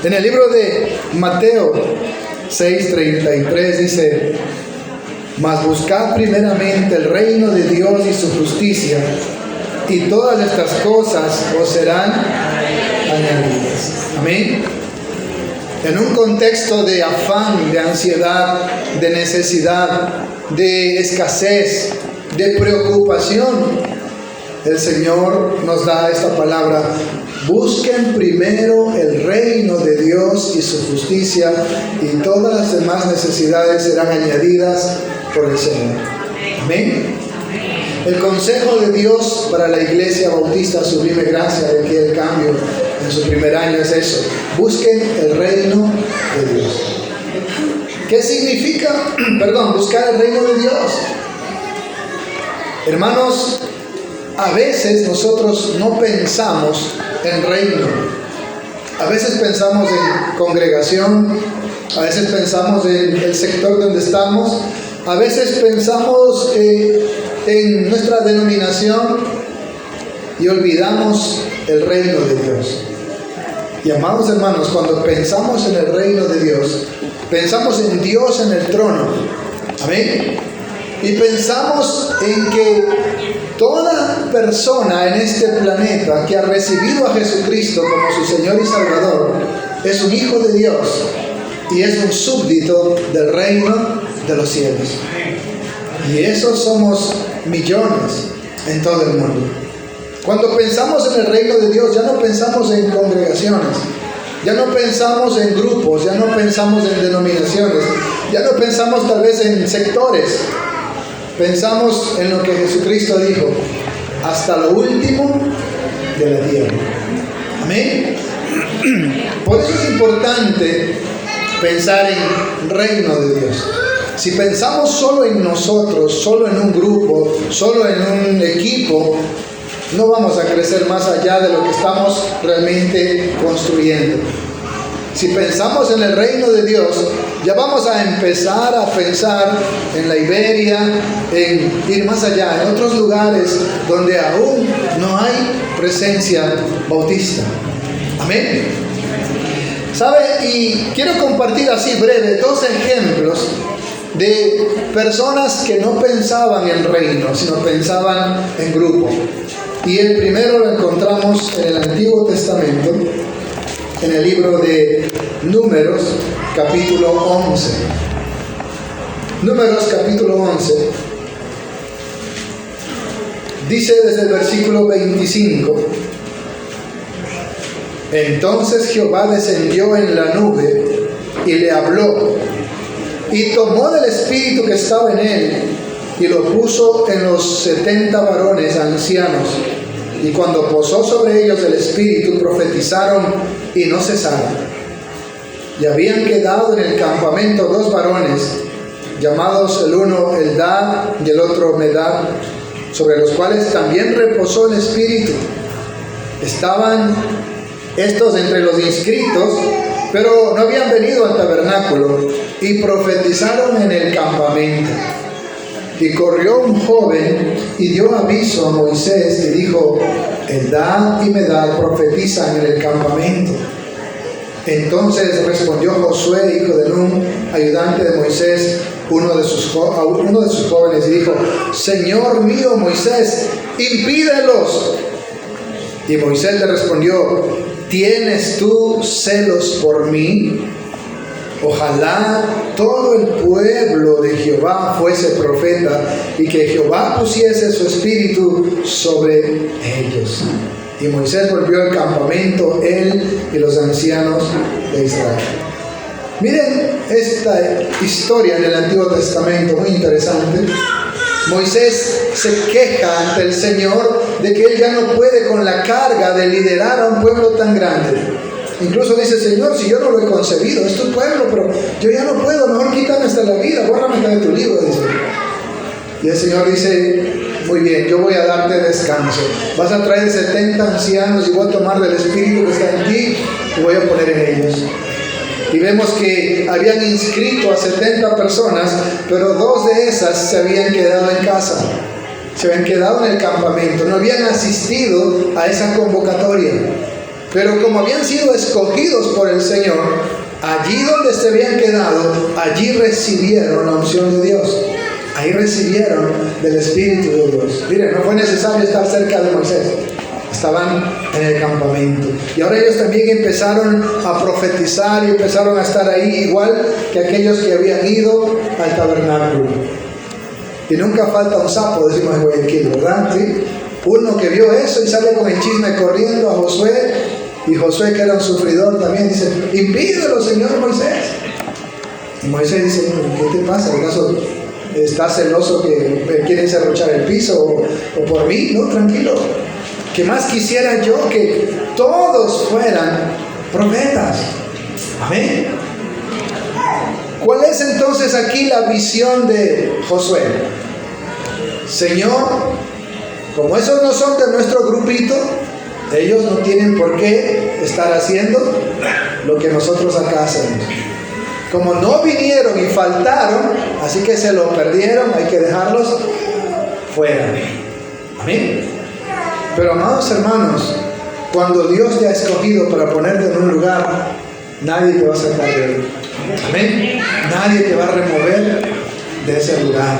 En el libro de Mateo 6:33 dice: mas buscad primeramente el reino de Dios y su justicia, y todas estas cosas os serán añadidas. Amén. En un contexto de afán, de ansiedad, de necesidad, de escasez, de preocupación, el Señor nos da esta palabra: busquen primero el reino de Dios y su justicia, y todas las demás necesidades serán añadidas por el Señor. Amén. El consejo de Dios para la Iglesia Bautista Sublime Gracia de aquí el cambio en su primer año es eso: busquen el reino de Dios. ¿Qué significa, buscar el reino de Dios? Hermanos, a veces nosotros no pensamos en reino. A veces pensamos en congregación, a veces pensamos en el sector donde estamos, a veces pensamos en nuestra denominación y olvidamos el reino de Dios. Y amados hermanos, cuando pensamos en el reino de Dios, pensamos en Dios en el trono. Amén. Y pensamos en que toda persona en este planeta que ha recibido a Jesucristo como su Señor y Salvador es un hijo de Dios y es un súbdito del reino de los cielos. Y esos somos millones en todo el mundo. Cuando pensamos en el reino de Dios, ya no pensamos en congregaciones, ya no pensamos en grupos, ya no pensamos en denominaciones, ya no pensamos tal vez en sectores. Pensamos en lo que Jesucristo dijo: hasta lo último de la tierra. Amén. Por eso es importante pensar en reino de Dios. Si pensamos solo en nosotros, solo en un grupo, solo en un equipo, no vamos a crecer más allá de lo que estamos realmente construyendo. Si pensamos en el reino de Dios, ya vamos a empezar a pensar en la Iberia, en ir más allá, en otros lugares donde aún no hay presencia bautista. Amén. ¿Sabe? Y quiero compartir así breve 2 ejemplos de personas que no pensaban en reino, sino pensaban en grupo. Y el primero lo encontramos en el Antiguo Testamento, en el libro de Números, capítulo 11. Números, capítulo 11. Dice desde el versículo 25: entonces Jehová descendió en la nube y le habló, y tomó del espíritu que estaba en él, y lo puso en los 70 varones ancianos. Y cuando posó sobre ellos el espíritu, profetizaron y no cesaron. Y habían quedado en el campamento 2 varones, llamados el uno Eldad y el otro Medad, sobre los cuales también reposó el espíritu. Estaban estos entre los inscritos, pero no habían venido al tabernáculo, y profetizaron en el campamento. Y corrió un joven y dio aviso a Moisés y dijo: Eldad y Medad profetizan en el campamento. Entonces respondió Josué, hijo de Nun, ayudante de Moisés, uno de sus jóvenes, y dijo: Señor mío Moisés, impídelos. Y Moisés le respondió: ¿tienes tú celos por mí? Ojalá todo el pueblo de Jehová fuese profeta, y que Jehová pusiese su espíritu sobre ellos. Y Moisés volvió al campamento, él y los ancianos de Israel. Miren esta historia en el Antiguo Testamento, muy interesante. Moisés se queja ante el Señor de que él ya no puede con la carga de liderar a un pueblo tan grande. Incluso dice: Señor, si yo no lo he concebido, es tu pueblo, pero yo ya no puedo, mejor quítame hasta la vida, bórrame de tu libro, dice. Y el Señor dice: muy bien, yo voy a darte descanso. Vas a traer 70 ancianos y voy a tomar del espíritu que está en ti y voy a poner en ellos. Y vemos que habían inscrito a 70 personas, pero 2 de esas se habían quedado en casa, se habían quedado en el campamento, no habían asistido a esa convocatoria. Pero como habían sido escogidos por el Señor, allí donde se habían quedado, allí recibieron la unción de Dios. Ahí recibieron del Espíritu de Dios. Miren, no fue necesario estar cerca de Moisés. Estaban en el campamento. Y ahora ellos también empezaron a profetizar y empezaron a estar ahí igual que aquellos que habían ido al tabernáculo. Y nunca falta un sapo, decimos en Guayaquil, ¿verdad? ¿Sí? Uno que vio eso y sale con el chisme corriendo a Josué. Y Josué, que era un sufridor, también dice: impídelo, Señor Moisés. Y Moisés dice: ¿qué te pasa? ¿Acaso estás celoso que me quieren serruchar el piso o por mí? No, tranquilo. ¿Qué más quisiera yo que todos fueran profetas? Amén. ¿Cuál es entonces aquí la visión de Josué? Señor, como esos no son de nuestro grupito, ellos no tienen por qué estar haciendo lo que nosotros acá hacemos. Como no vinieron y faltaron, así que se lo perdieron, hay que dejarlos fuera. Amén. Pero amados hermanos, cuando Dios te ha escogido para ponerte en un lugar, nadie te va a sacar de él. Amén. Nadie te va a remover de ese lugar.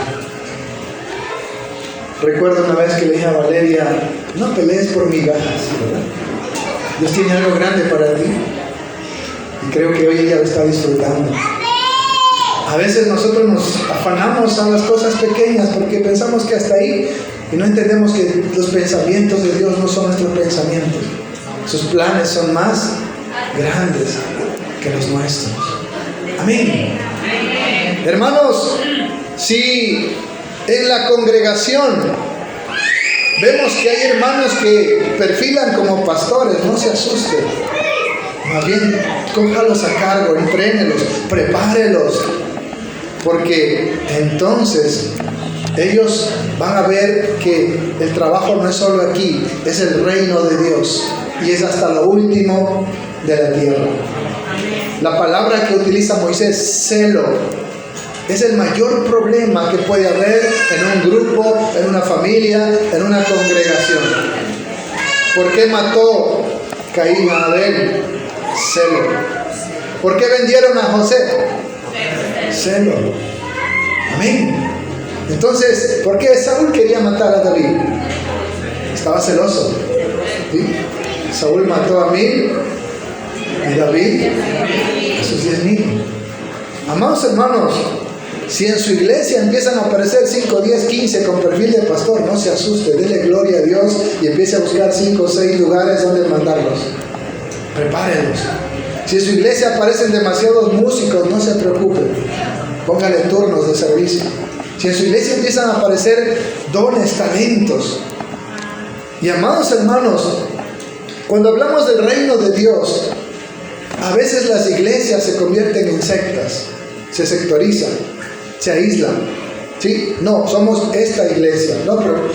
Recuerdo una vez que le dije a Valeria: no pelees por migajas, ¿verdad? Dios tiene algo grande para ti. Y creo que hoy ella lo está disfrutando. A veces nosotros nos afanamos a las cosas pequeñas porque pensamos que hasta ahí, y no entendemos que los pensamientos de Dios no son nuestros pensamientos. Sus planes son más grandes que los nuestros. Amén. Hermanos, si en la congregación vemos que hay hermanos que perfilan como pastores, no se asusten. Más bien, cójalos a cargo, entrénelos, prepárelos. Porque entonces ellos van a ver que el trabajo no es solo aquí, es el reino de Dios y es hasta lo último de la tierra. La palabra que utiliza Moisés, celo, es el mayor problema que puede haber en un grupo, en una familia, en una congregación. ¿Por qué mató Caín a Abel? Celo. ¿Por qué vendieron a José? Celo. Amén. Entonces, ¿por qué Saúl quería matar a David? Estaba celoso. ¿Sí? Saúl mató a 1000 y David a sus 10,000. Amados hermanos, si en su iglesia empiezan a aparecer 5, 10, 15 con perfil de pastor, no se asuste, dele gloria a Dios y empiece a buscar 5 o 6 lugares donde mandarlos. Prepárenlos. Si en su iglesia aparecen demasiados músicos, no se preocupen, póngale turnos de servicio. Si en su iglesia empiezan a aparecer dones, talentos. Y amados hermanos, cuando hablamos del reino de Dios, a veces las iglesias se convierten en sectas, se sectorizan, se aíslan. ¿Sí? No, somos esta iglesia. No, pero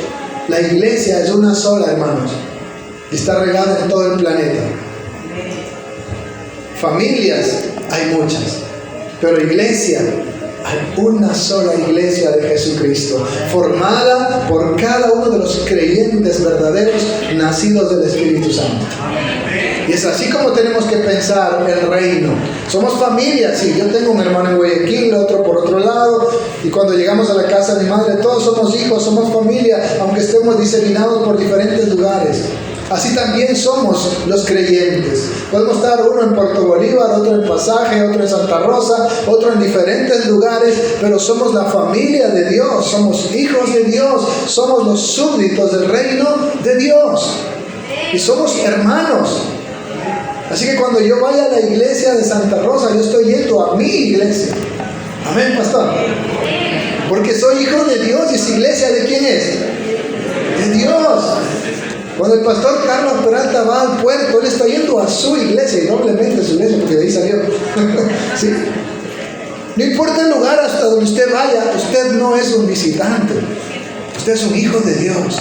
la iglesia es una sola, hermanos, y está regada en todo el planeta. Familias hay muchas, pero iglesia, hay una sola iglesia de Jesucristo, formada por cada uno de los creyentes verdaderos nacidos del Espíritu Santo. Y es así como tenemos que pensar el reino. Somos familia, sí, yo tengo un hermano en Guayaquil, otro por otro lado, y cuando llegamos a la casa de mi madre, todos somos hijos, somos familia, aunque estemos diseminados por diferentes lugares. Así también somos los creyentes. Podemos estar uno en Puerto Bolívar, otro en Pasaje, otro en Santa Rosa, otro en diferentes lugares, pero somos la familia de Dios, somos hijos de Dios, somos los súbditos del reino de Dios y somos hermanos. Así que cuando yo vaya a la iglesia de Santa Rosa, yo estoy yendo a mi iglesia. Amén, pastor. Porque soy hijo de Dios. ¿Y esa iglesia de quién es? De Dios. Cuando el pastor Carlos Peralta va al puerto, él está yendo a su iglesia, y doblemente a su iglesia, porque de ahí salió. ¿Sí? No importa el lugar hasta donde usted vaya, usted no es un visitante. Usted es un hijo de Dios.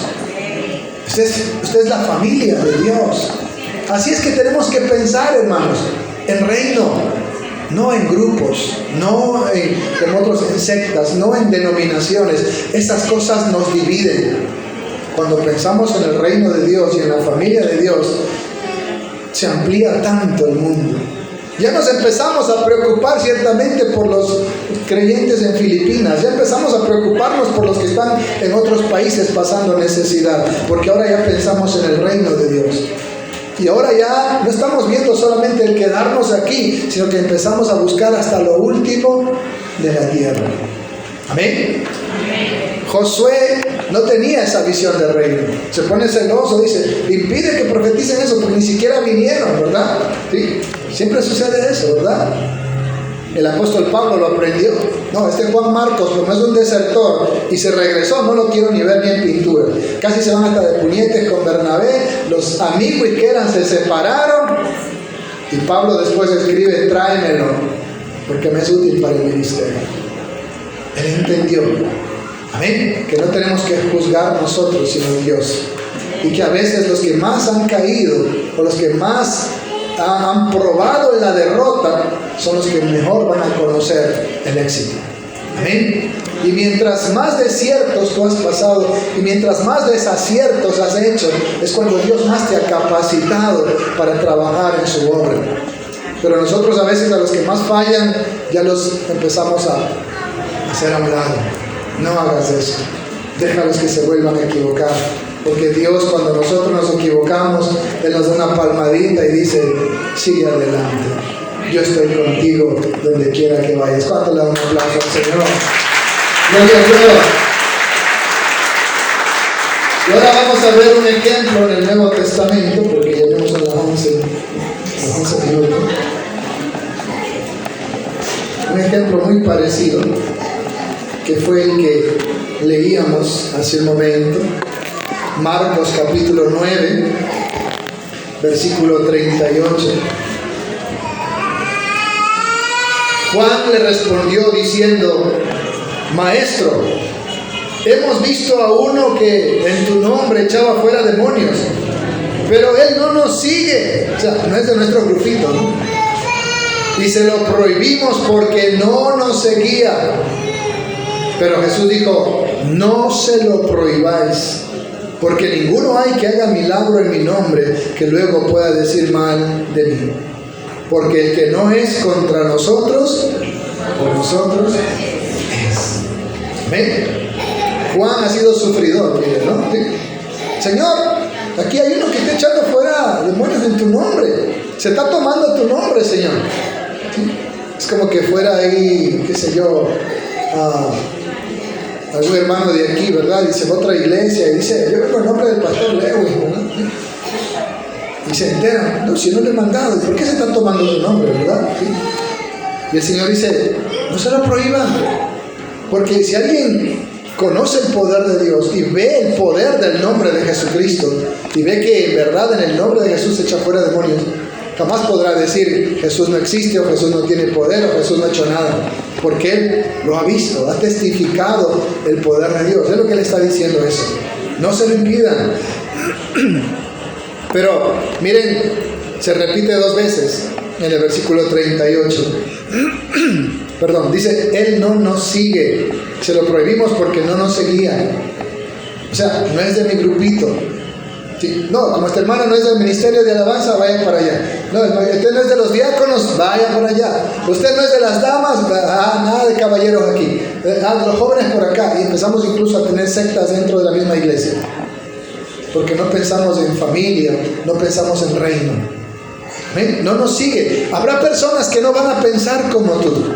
Usted es la familia de Dios. Así es que tenemos que pensar, hermanos, en reino, no en grupos, no como otros en sectas, no en denominaciones. Esas cosas nos dividen. Cuando pensamos en el reino de Dios y en la familia de Dios, se amplía tanto el mundo. Ya nos empezamos a preocupar ciertamente por los creyentes en Filipinas, ya empezamos a preocuparnos por los que están en otros países pasando necesidad, porque ahora ya pensamos en el reino de Dios. Y ahora ya no estamos viendo solamente el quedarnos aquí, sino que empezamos a buscar hasta lo último de la tierra. Amén. Josué no tenía esa visión del reino. Se pone celoso, dice, impide que profeticen eso, porque ni siquiera vinieron, ¿verdad? Sí, siempre sucede eso, ¿verdad? El apóstol Pablo lo aprendió. No, este Juan Marcos, como es un desertor y se regresó, no lo quiero ni ver ni en pintura. Casi se van hasta de puñetes con Bernabé. Los amigos que eran se separaron. Y Pablo después escribe, tráemelo, porque me es útil para el ministerio. Él entendió, amén, que no tenemos que juzgar nosotros, sino Dios. Y que a veces los que más han caído, o los que más han probado en la derrota, son los que mejor van a conocer el éxito. Amén. Y mientras más desiertos tú has pasado, y mientras más desaciertos has hecho, es cuando Dios más te ha capacitado para trabajar en su obra. Pero nosotros a veces a los que más fallan, ya los empezamos a hacer a un lado. No hagas eso. Déjalos que se vuelvan a equivocar. Porque Dios, cuando nosotros nos equivocamos, Él nos da una palmadita y dice, sigue adelante. Yo estoy contigo donde quiera que vayas. ¿Cuánto le damos un aplauso al Señor? Gloria a Dios. Y ahora vamos a ver un ejemplo en el Nuevo Testamento, porque ya vemos a las 11 minutos. Un ejemplo muy parecido, que fue el que leíamos hace un momento. Marcos capítulo 9, versículo 38. Juan le respondió diciendo, Maestro, hemos visto a uno que en tu nombre echaba fuera demonios, pero él no nos sigue. O sea, no es de nuestro grupito, ¿no? Y se lo prohibimos porque no nos seguía. Pero Jesús dijo, no se lo prohibáis, porque ninguno hay que haga milagro en mi nombre que luego pueda decir mal de mí. Porque el que no es contra nosotros, por nosotros es. Amén. Juan ha sido sufridor, miren, ¿no? ¿Sí? Señor, aquí hay uno que está echando fuera demonios en tu nombre. Se está tomando tu nombre, Señor. ¿Sí? Es como que fuera ahí, qué sé yo, algún hermano de aquí, ¿verdad? Dice, otra iglesia, y dice, yo vengo en nombre del pastor Lewis, ¿verdad? Y se enteran, no, si no le he mandado, ¿por qué se están tomando tu nombre, verdad? ¿Sí? Y el Señor dice, no se lo prohíban, porque si alguien conoce el poder de Dios y ve el poder del nombre de Jesucristo, y ve que en verdad en el nombre de Jesús se echa fuera demonios, jamás podrá decir, Jesús no existe, o Jesús no tiene poder, o Jesús no ha hecho nada. Porque Él lo ha visto, ha testificado el poder de Dios. Es lo que Él está diciendo eso. No se lo impidan. Pero, miren, se repite 2 veces en el versículo 38. Perdón, dice, Él no nos sigue. Se lo prohibimos porque no nos seguía. O sea, no es de mi grupito. Sí. No, como este hermano no es del ministerio de alabanza, vaya para allá. No, usted no es de los diáconos, vaya para allá. Usted no es de las damas, nada de caballeros aquí. De los jóvenes por acá. Y empezamos incluso a tener sectas dentro de la misma iglesia. Porque no pensamos en familia, no pensamos en reino. ¿Ven? No nos sigue. Habrá personas que no van a pensar como tú.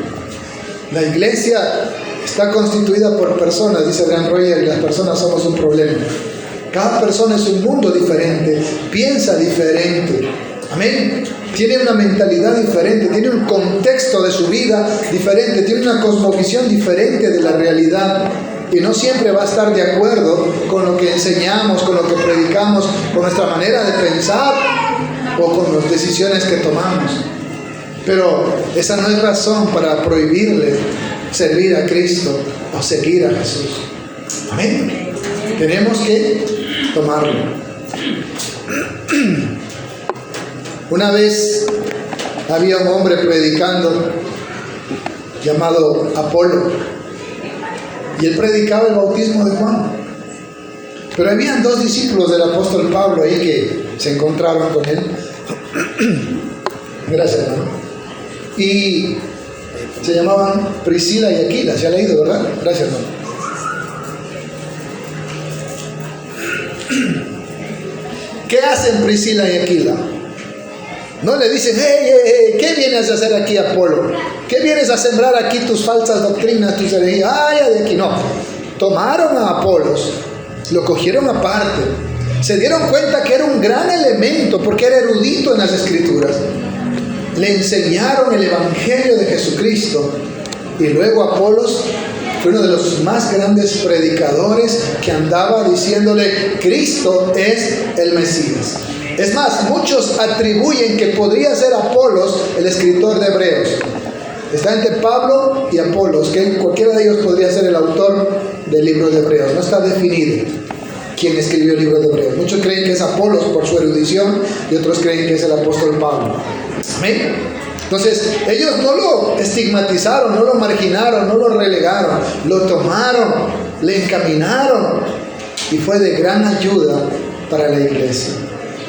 La iglesia está constituida por personas, dice Adrian Royer, y las personas somos un problema. Cada persona es un mundo diferente, piensa diferente, amén. Tiene una mentalidad diferente, tiene un contexto de su vida diferente, tiene una cosmovisión diferente de la realidad. Y no siempre va a estar de acuerdo con lo que enseñamos, con lo que predicamos, con nuestra manera de pensar o con las decisiones que tomamos. Pero esa no es razón para prohibirle servir a Cristo o seguir a Jesús. Amén. Tenemos que tomarlo. Una vez había un hombre predicando llamado Apolo, y él predicaba el bautismo de Juan. Pero habían 2 discípulos del apóstol Pablo ahí que se encontraron con él Gracias, hermano. Y se llamaban Priscila y Aquila. Se ha leído, ¿verdad? Gracias, hermano. ¿Qué hacen Priscila y Aquila? No le dicen, hey, ¿qué vienes a hacer aquí, Apolo? ¿Qué vienes a sembrar aquí tus falsas doctrinas, tus herejías? De aquí. No. Tomaron a Apolos, lo cogieron aparte, se dieron cuenta que era un gran elemento porque era erudito en las Escrituras. Le enseñaron el Evangelio de Jesucristo y luego Apolos fue uno de los más grandes predicadores que andaba diciéndole, Cristo es el Mesías. Es más, muchos atribuyen que podría ser Apolos el escritor de Hebreos. Está entre Pablo y Apolos, que cualquiera de ellos podría ser el autor del libro de Hebreos. No está definido quién escribió el libro de Hebreos. Muchos creen que es Apolos por su erudición y otros creen que es el apóstol Pablo. Amén. Entonces, ellos no lo estigmatizaron, no lo marginaron, no lo relegaron, lo tomaron, le encaminaron y fue de gran ayuda para la iglesia.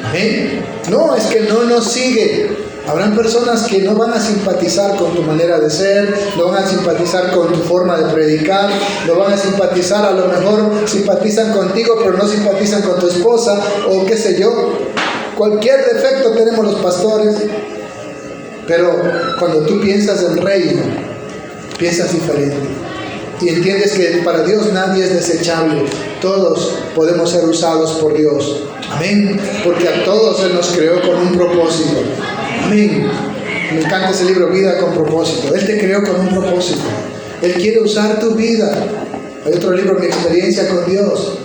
Amén. No, es que no nos sigue. Habrán personas que no van a simpatizar con tu manera de ser, no van a simpatizar con tu forma de predicar, no van a simpatizar, a lo mejor simpatizan contigo, pero no simpatizan con tu esposa, o qué sé yo. Cualquier defecto tenemos los pastores, pero cuando tú piensas en reino, piensas diferente. Y entiendes que para Dios nadie es desechable. Todos podemos ser usados por Dios. Amén. Porque a todos Él nos creó con un propósito. Amén. Me encanta ese libro, Vida con Propósito. Él te creó con un propósito. Él quiere usar tu vida. Hay otro libro, Mi experiencia con Dios.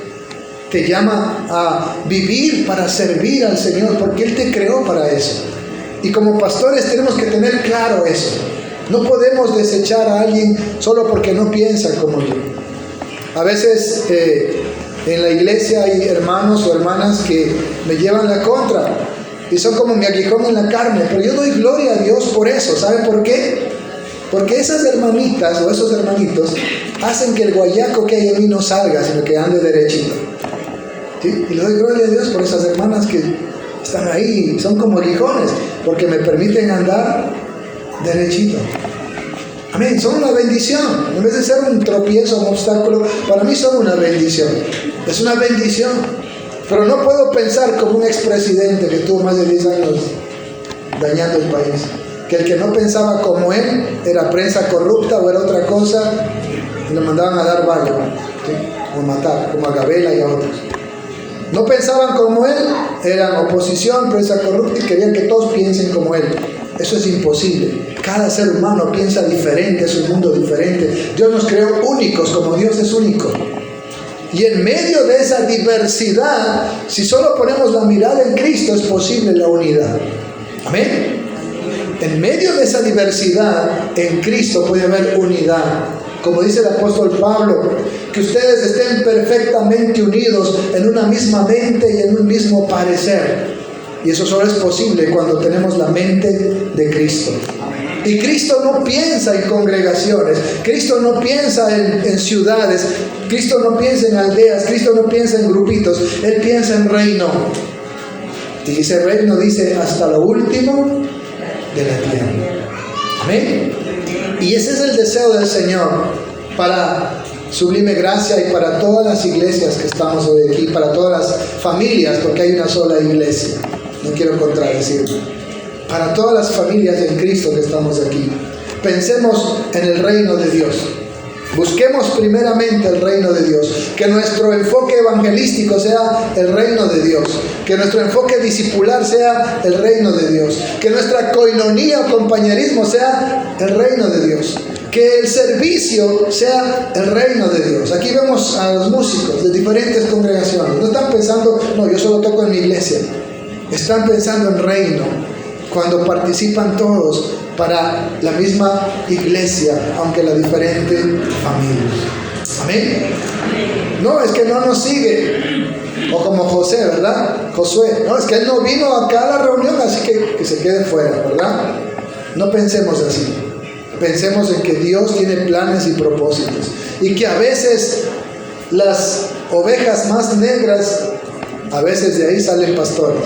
Te llama a vivir para servir al Señor, porque Él te creó para eso. Y como pastores tenemos que tener claro eso. No podemos desechar a alguien solo porque no piensa como yo. A veces en la iglesia hay hermanos o hermanas que me llevan la contra y son como mi aguijón en la carne, pero yo doy gloria a Dios por eso. ¿Sabe por qué? Porque esas hermanitas o esos hermanitos hacen que el guayaco que hay en mí no salga, sino que ande derechito. ¿Sí? Y le doy gloria a Dios por esas hermanas que están ahí, son como aguijones, porque me permiten andar derechito. Amén, son una bendición. En vez de ser un tropiezo, un obstáculo, para mí son una bendición. Es una bendición. Pero no puedo pensar como un expresidente que tuvo más de 10 años dañando el país, que el que no pensaba como él era prensa corrupta o era otra cosa, y lo mandaban a dar baile, ¿sí? O matar, como a Gabela y a otros. No pensaban como él, eran oposición, prensa corrupta, y querían que todos piensen como él. Eso es imposible. Cada ser humano piensa diferente, es un mundo diferente. Dios nos creó únicos, como Dios es único. Y en medio de esa diversidad, si solo ponemos la mirada en Cristo, es posible la unidad. Amén. En medio de esa diversidad, en Cristo puede haber unidad. Como dice el apóstol Pablo, que ustedes estén perfectamente unidos en una misma mente y en un mismo parecer. Y eso solo es posible cuando tenemos la mente de Cristo. Y Cristo no piensa en congregaciones, Cristo no piensa en ciudades, Cristo no piensa en aldeas, Cristo no piensa en grupitos, Él piensa en reino. Y ese reino dice hasta lo último de la tierra. Amén. Y ese es el deseo del Señor para Sublime Gracia y para todas las iglesias que estamos hoy aquí, para todas las familias, porque hay una sola iglesia. No quiero contradecirme. Para todas las familias en Cristo que estamos aquí, pensemos en el reino de Dios. Busquemos primeramente el reino de Dios. Que nuestro enfoque evangelístico sea el reino de Dios. Que nuestro enfoque discipular sea el reino de Dios. Que nuestra coinonía o compañerismo sea el reino de Dios. Que el servicio sea el reino de Dios. Aquí vemos a los músicos de diferentes congregaciones. No están pensando, no, yo solo toco en mi iglesia. Están pensando en reino. Cuando participan todos para la misma iglesia, aunque la diferente familia. Amén. No, es que no nos sigue. O como José, ¿verdad? Josué. No, es que él no vino acá a la reunión, así que se quede fuera, ¿verdad? No pensemos así. Pensemos en que Dios tiene planes y propósitos. Y que a veces las ovejas más negras, a veces de ahí salen pastores.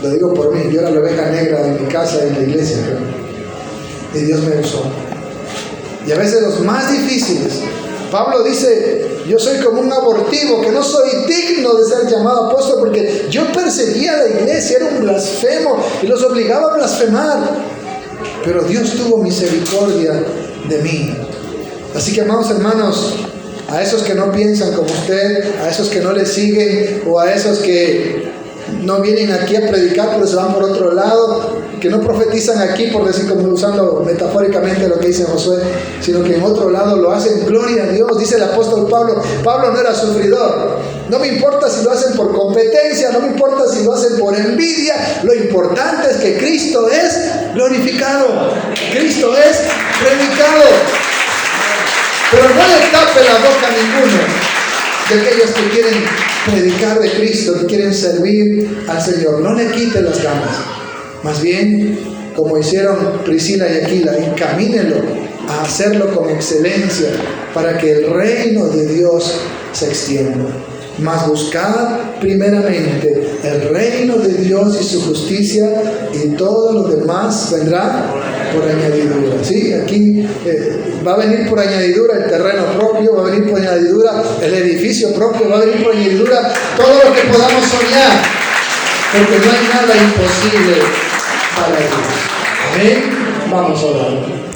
Lo digo por mí, yo era la oveja negra de mi casa y en la iglesia, ¿no? Y Dios me usó. Y a veces los más difíciles, Pablo dice, yo soy como un abortivo, que no soy digno de ser llamado apóstol, porque yo perseguía a la iglesia, era un blasfemo y los obligaba a blasfemar. Pero Dios tuvo misericordia de mí. Así que, amados hermanos, a esos que no piensan como usted, a esos que no le siguen, o a esos que no vienen aquí a predicar pero se van por otro lado, que no profetizan aquí, por decir, como usando metafóricamente lo que dice Josué, sino que en otro lado lo hacen, gloria a Dios. Dice el apóstol Pablo, Pablo no era sufridor. No me importa si lo hacen por competencia, no me importa si lo hacen por envidia, lo importante es que Cristo es glorificado, Cristo es predicado. Pero no le tape la boca a ninguno de aquellos que quieren predicar de Cristo, que quieren servir al Señor. No le quite las ganas. Más bien, como hicieron Priscila y Aquila, encamínelo a hacerlo con excelencia para que el reino de Dios se extienda. Mas buscad primeramente el reino de Dios y su justicia, y todo lo demás vendrá por añadidura. ¿Sí? Aquí va a venir por añadidura el terreno propio, va a venir por añadidura el edificio propio, va a venir por añadidura todo lo que podamos soñar, porque no hay nada imposible para Dios. Amén. Vamos a orar.